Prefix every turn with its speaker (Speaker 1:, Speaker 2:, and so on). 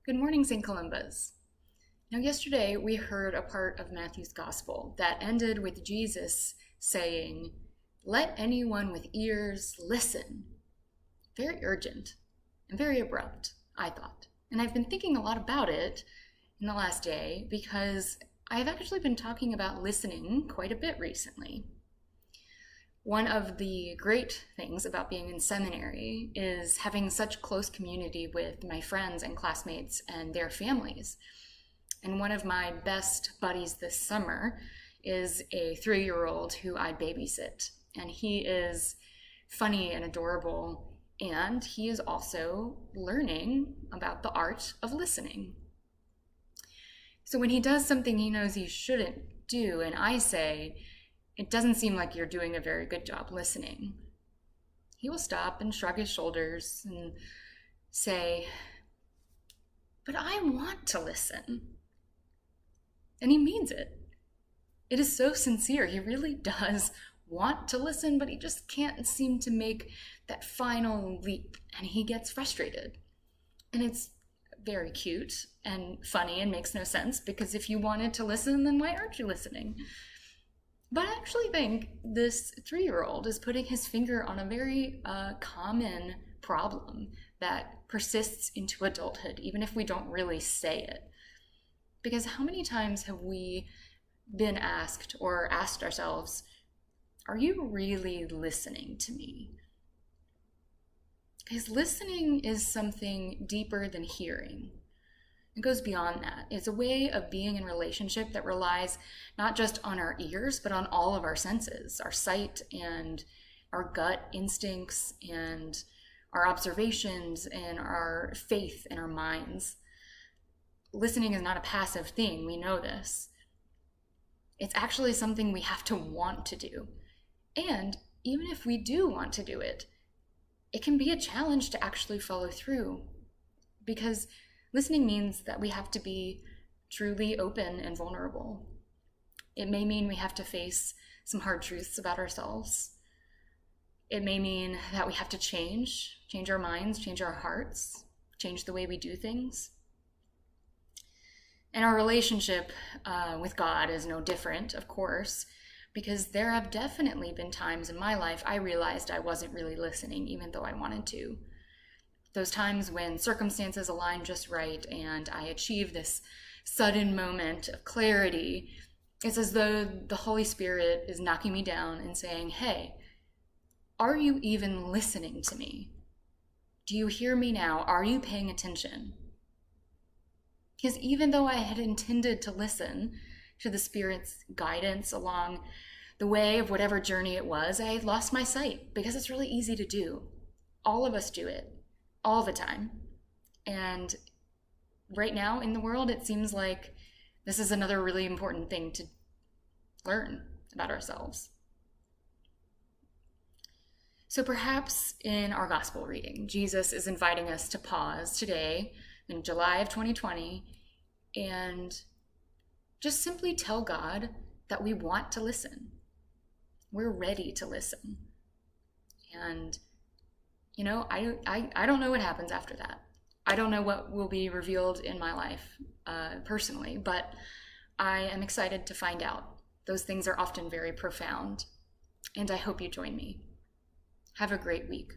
Speaker 1: Good morning, St. Columbus. Now, yesterday we heard a part of Matthew's Gospel that ended with Jesus saying, "Let anyone with ears listen." Very urgent and very abrupt, I thought. And I've been thinking a lot about it in the last day because I've actually been talking about listening quite a bit recently. One of the great things about being in seminary is having such close community with my friends and classmates and their families. And one of my best buddies this summer is a 3-year-old who I babysit. And he is funny and adorable, and he is also learning about the art of listening. So when he does something he knows he shouldn't do, and I say, "It doesn't seem like you're doing a very good job listening," he will stop and shrug his shoulders and say, "But I want to listen." And he means it. It is so sincere. He really does want to listen, but he just can't seem to make that final leap, and he gets frustrated. And it's very cute and funny and makes no sense, because if you wanted to listen, then why aren't you listening? But I actually think this 3-year-old is putting his finger on a very common problem that persists into adulthood, even if we don't really say it. Because how many times have we been asked or asked ourselves, "Are you really listening to me?" Because listening is something deeper than hearing. It goes beyond that. It's a way of being in relationship that relies not just on our ears, but on all of our senses, our sight and our gut instincts and our observations and our faith in our minds. Listening is not a passive thing. We know this. It's actually something we have to want to do. And even if we do want to do it, it can be a challenge to actually follow through, because listening means that we have to be truly open and vulnerable. It may mean we have to face some hard truths about ourselves. It may mean that we have to change our minds, change our hearts, change the way we do things. And our relationship with God is no different, of course, because there have definitely been times in my life I realized I wasn't really listening, even though I wanted to. Those times when circumstances align just right and I achieve this sudden moment of clarity, it's as though the Holy Spirit is knocking me down and saying, "Hey, are you even listening to me? Do you hear me now? Are you paying attention?" Because even though I had intended to listen to the Spirit's guidance along the way of whatever journey it was, I lost my sight, because it's really easy to do. All of us do it. All the time. And right now in the world, it seems like this is another really important thing to learn about ourselves. So perhaps in our gospel reading, Jesus is inviting us to pause today in July of 2020 and just simply tell God that we want to listen. We're ready to listen. And I don't know what happens after that. I don't know what will be revealed in my life personally, but I am excited to find out. Those things are often very profound, and I hope you join me. Have a great week.